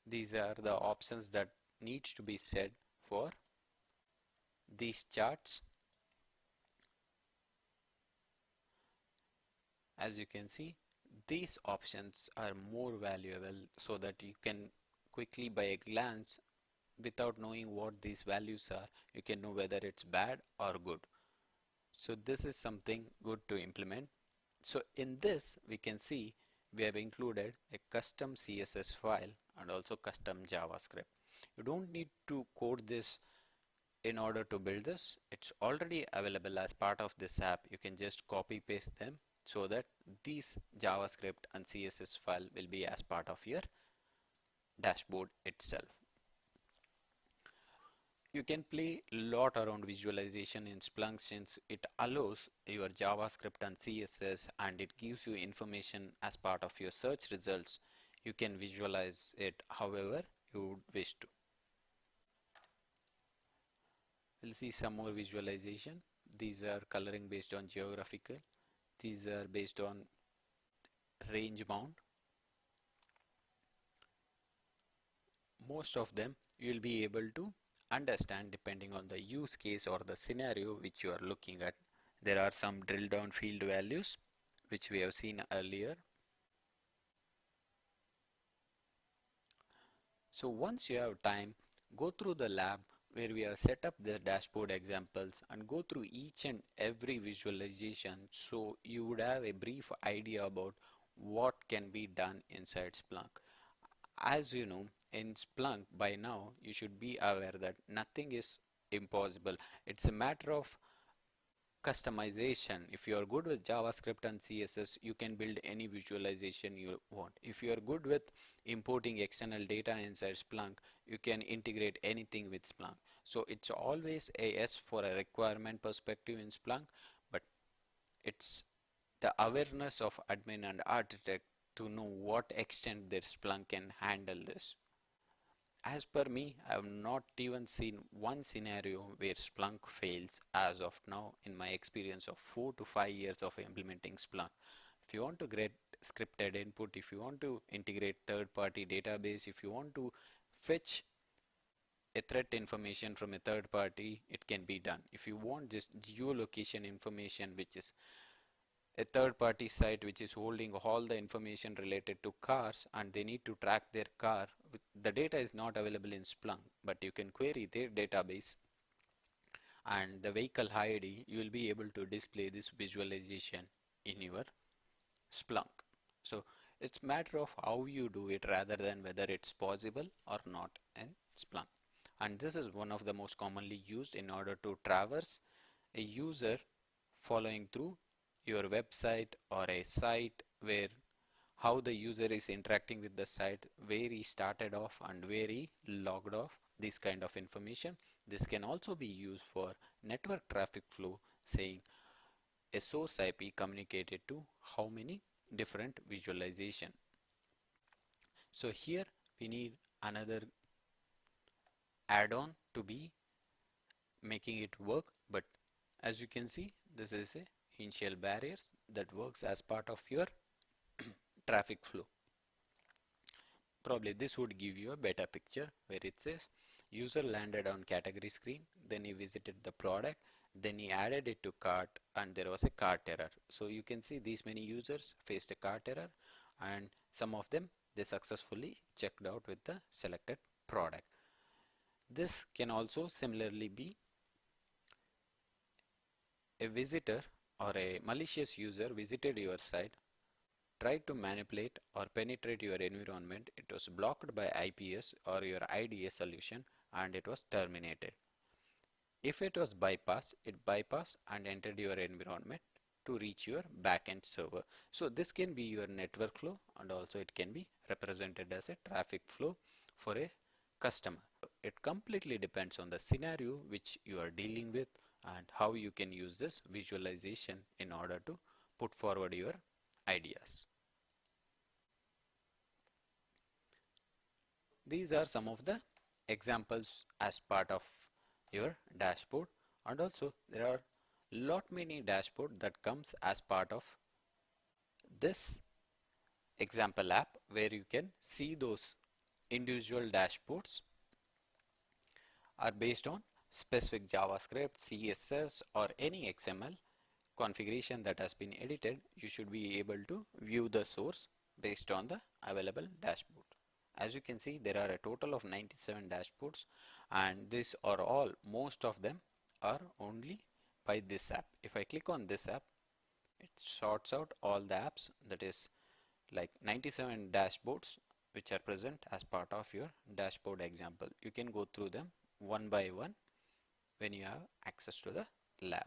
These are the options that needs to be set for these charts. As you can see, these options are more valuable so that you can quickly by a glance, without knowing what these values are, you can know whether it's bad or good. So this is something good to implement. So in this we can see we have included a custom CSS file and also custom JavaScript. You don't need to code this in order to build this. It's already available as part of this app. You can just copy paste them so that these JavaScript and CSS file will be as part of your dashboard itself. You can play a lot around visualization in Splunk since it allows your JavaScript and CSS and it gives you information as part of your search results. You can visualize it however you would wish to. We'll see some more visualization. These are coloring based on geographical. These are based on range bound. Most of them you will be able to understand depending on the use case or the scenario which you are looking at. There are some drill down field values which we have seen earlier. So once you have time, go through the lab where we have set up the dashboard examples and go through each and every visualization so you would have a brief idea about what can be done inside Splunk. As you know, in Splunk by now you should be aware that nothing is impossible. It's a matter of customization. If you are good with JavaScript and CSS, you can build any visualization you want. If you are good with importing external data inside Splunk, you can integrate anything with Splunk. So it's always a yes for a requirement perspective in Splunk, but it's the awareness of admin and architect to know what extent their Splunk can handle this. As per me, I have not even seen one scenario where Splunk fails as of now in my experience of 4 to 5 years of implementing Splunk. If you want to get scripted input, if you want to integrate third-party database, if you want to fetch a threat information from a third party, it can be done. If you want just geolocation information, which is a third party site which is holding all the information related to cars and they need to track their car, the data is not available in Splunk, but you can query their database and the vehicle ID, you will be able to display this visualization in your Splunk. So it's matter of how you do it rather than whether it's possible or not in Splunk. And this is one of the most commonly used in order to traverse a user following through your website or a site, where how the user is interacting with the site, where he started off and where he logged off, this kind of information. This can also be used for network traffic flow, saying a source IP communicated to how many different visualization. So here we need another add-on to be making it work, but as you can see, this is a initial barriers that works as part of your traffic flow. Probably this would give you a better picture where it says user landed on category screen, then he visited the product, then he added it to cart and there was a cart error. So you can see these many users faced a cart error and some of them they successfully checked out with the selected product. This can also similarly be a visitor or a malicious user visited your site, tried to manipulate or penetrate your environment. It was blocked by IPS or your IDA solution and it was terminated. If it was bypassed, it bypassed and entered your environment to reach your backend server. So this can be your network flow and also it can be represented as a traffic flow for a customer. It completely depends on the scenario which you are dealing with and how you can use this visualization in order to put forward your ideas. These are some of the examples as part of your dashboard, and also there are lot many dashboard that comes as part of this example app where you can see those individual dashboards are based on specific JavaScript, CSS, or any XML configuration that has been edited. You should be able to view the source based on the available dashboard. As you can see, there are a total of 97 dashboards, and these are all, most of them are only by this app. If I click on this app, it sorts out all the apps, that is like 97 dashboards which are present as part of your dashboard example. You can go through them one by one when you have access to the lab.